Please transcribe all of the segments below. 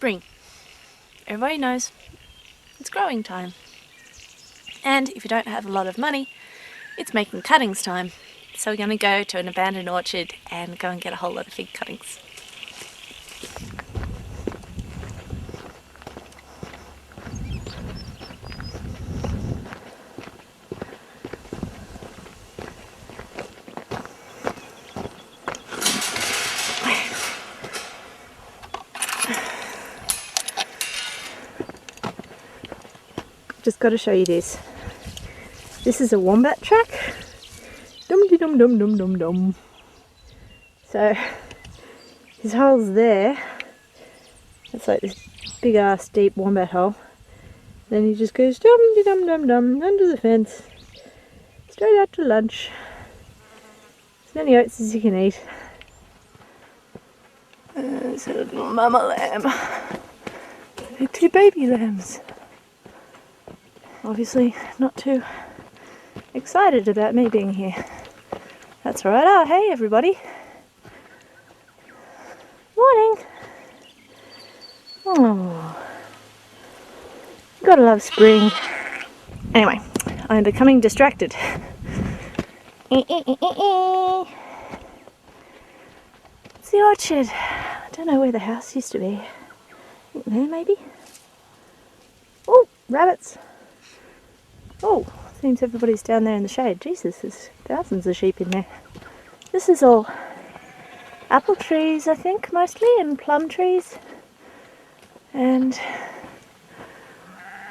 spring. Everybody knows it's growing time. And if you don't have a lot of money, it's making cuttings time. So we're going to go to an abandoned orchard and go and get a whole lot of fig cuttings. Just got to show you this. This is a wombat track. Dum dum dum dum dum. So his hole's there. It's like this big ass deep wombat hole. Then he just goes dum dum dum dum under the fence, straight out to lunch. As many oats as you can eat. It's a little mama lamb. And 2 baby lambs. Obviously not too excited about me being here. That's alright. Oh, hey everybody. Morning. Oh, gotta love spring. Anyway, I'm becoming distracted. It's the orchard. I don't know where the house used to be. I think there maybe. Oh, rabbits. Oh, seems everybody's down there in the shade. Jesus, there's thousands of sheep in there. This is all apple trees, I think, mostly, and plum trees. And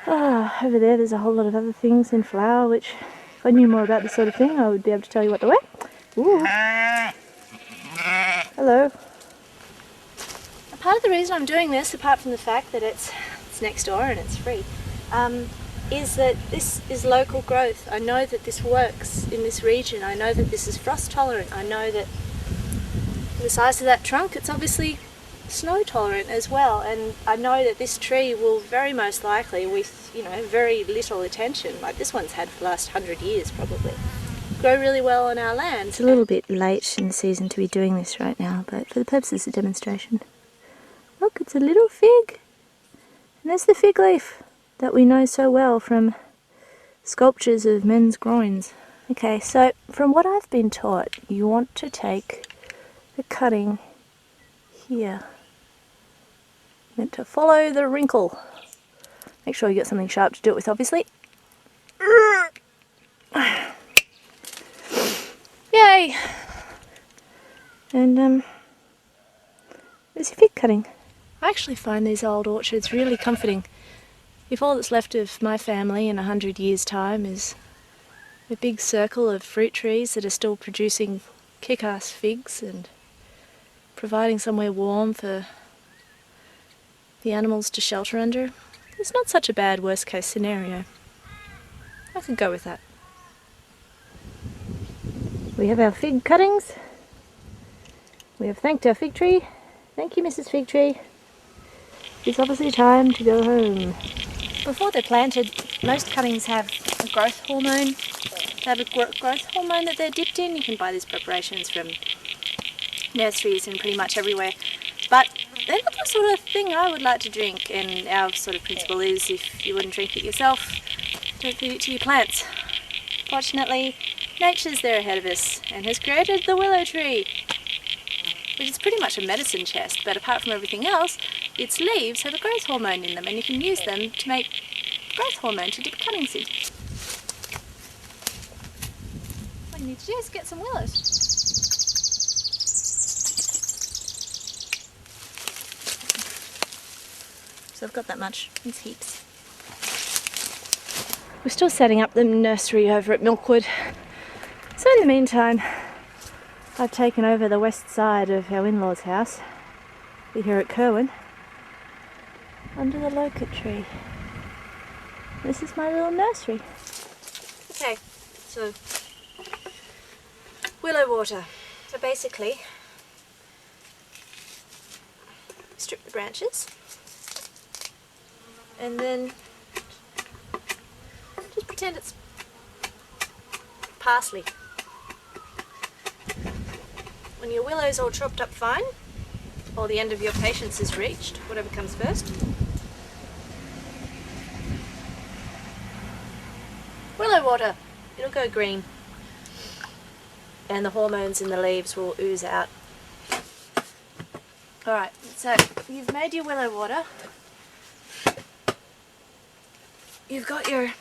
over there's a whole lot of other things in flower, which, if I knew more about this sort of thing, I would be able to tell you what to wear. Ooh. Hello. Part of the reason I'm doing this, apart from the fact that it's next door and it's free, is that this is local growth. I know that this works in this region. I know that this is frost tolerant. I know that the size of that trunk, it's obviously snow tolerant as well. And I know that this tree will very most likely, with very little attention, like this one's had for the last 100 years probably, grow really well on our land. It's a little bit late in the season to be doing this right now, but for the purposes of demonstration. Look, it's a little fig. And there's the fig leaf that we know so well from sculptures of men's groins. Okay, so from what I've been taught, you want to take the cutting here. Meant to follow the wrinkle. Make sure you get something sharp to do it with, obviously. Yay! And there's your fig cutting. I actually find these old orchards really comforting. If all that's left of my family in 100 years' time is a big circle of fruit trees that are still producing kick-ass figs and providing somewhere warm for the animals to shelter under, it's not such a bad worst-case scenario. I could go with that. We have our fig cuttings. We have thanked our fig tree. Thank you, Mrs. Fig Tree. It's obviously time to go home. Before they're planted, most cuttings have a growth hormone. They have a growth hormone that they're dipped in. You can buy these preparations from nurseries and pretty much everywhere. But they're not the sort of thing I would like to drink, and our sort of principle is, if you wouldn't drink it yourself, don't feed it to your plants. Fortunately, nature's there ahead of us and has created the willow tree, which is pretty much a medicine chest, but apart from everything else, its leaves have a growth hormone in them, and you can use them to make growth hormone to dip cuttings in. What you need to do is get some willows. So I've got that much. It's heaps. We're still setting up the nursery over at Milkwood. So in the meantime, I've taken over the west side of our in-laws' house. We're here at Kerwin, under the locust tree. This is my little nursery. Okay, so willow water. So basically, strip the branches and then just pretend it's parsley. When your willow's all chopped up fine, or the end of your patience is reached, whatever comes first. Willow water, it'll go green, and the hormones in the leaves will ooze out. Alright, so you've made your willow water. You've got your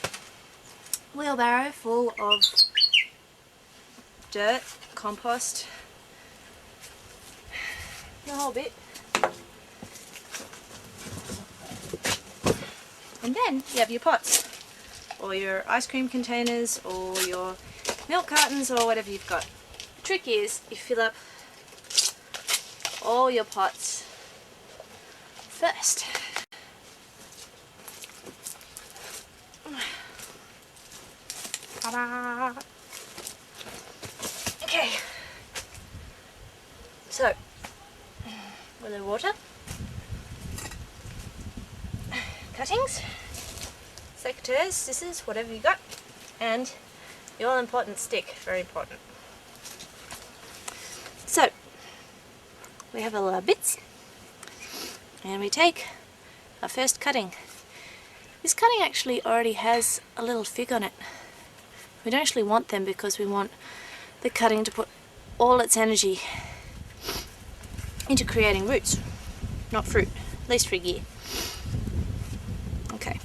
wheelbarrow full of dirt, compost, the whole bit. And then you have your pots, or your ice cream containers, or your milk cartons, or whatever you've got. The trick is you fill up all your pots first. Ta-da! Okay, so willow water, cuttings, secateurs, scissors, whatever you got, and the all important stick, very important. So we have all our bits, and we take our first cutting. This cutting actually already has a little fig on it. We don't actually want them because we want the cutting to put all its energy into creating roots, not fruit, at least for a year. Okay,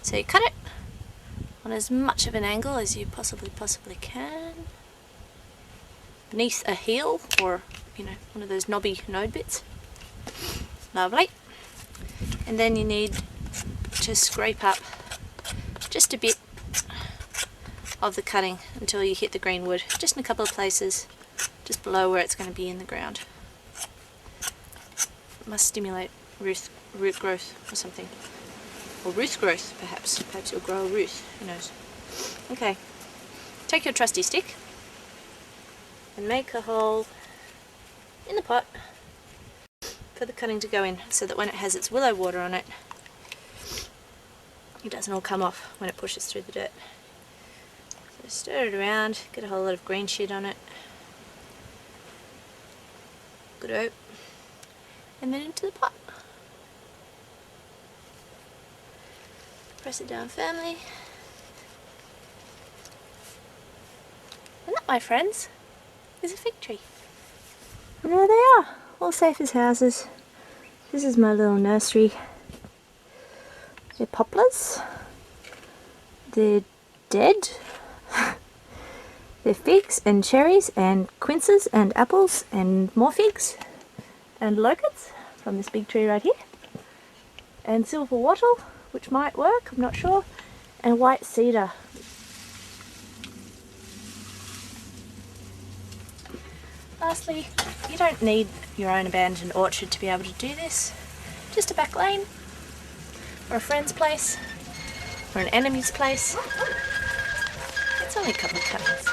so you cut it on as much of an angle as you possibly can, beneath a heel, or one of those knobby node bits. Lovely. And then you need to scrape up just a bit of the cutting until you hit the green wood, just in a couple of places just below where it's going to be in the ground. It must stimulate root growth or something, or root growth perhaps. Perhaps you'll grow a root, who knows. Okay, take your trusty stick and make a hole in the pot for the cutting to go in, so that when it has its willow water on it, it doesn't all come off when it pushes through the dirt. So stir it around, get a whole lot of green shit on it. Good. And then into the pot. Press it down firmly. And that, my friends, is a fig tree. And there they are, all safe as houses. This is my little nursery. They're poplars. They're dead. They're figs and cherries and quinces and apples and more figs and locusts from this big tree right here. And silver wattle, which might work, I'm not sure, and white cedar. Lastly, you don't need your own abandoned orchard to be able to do this. Just a back lane, or a friend's place, or an enemy's place. It's only a couple of cuttings.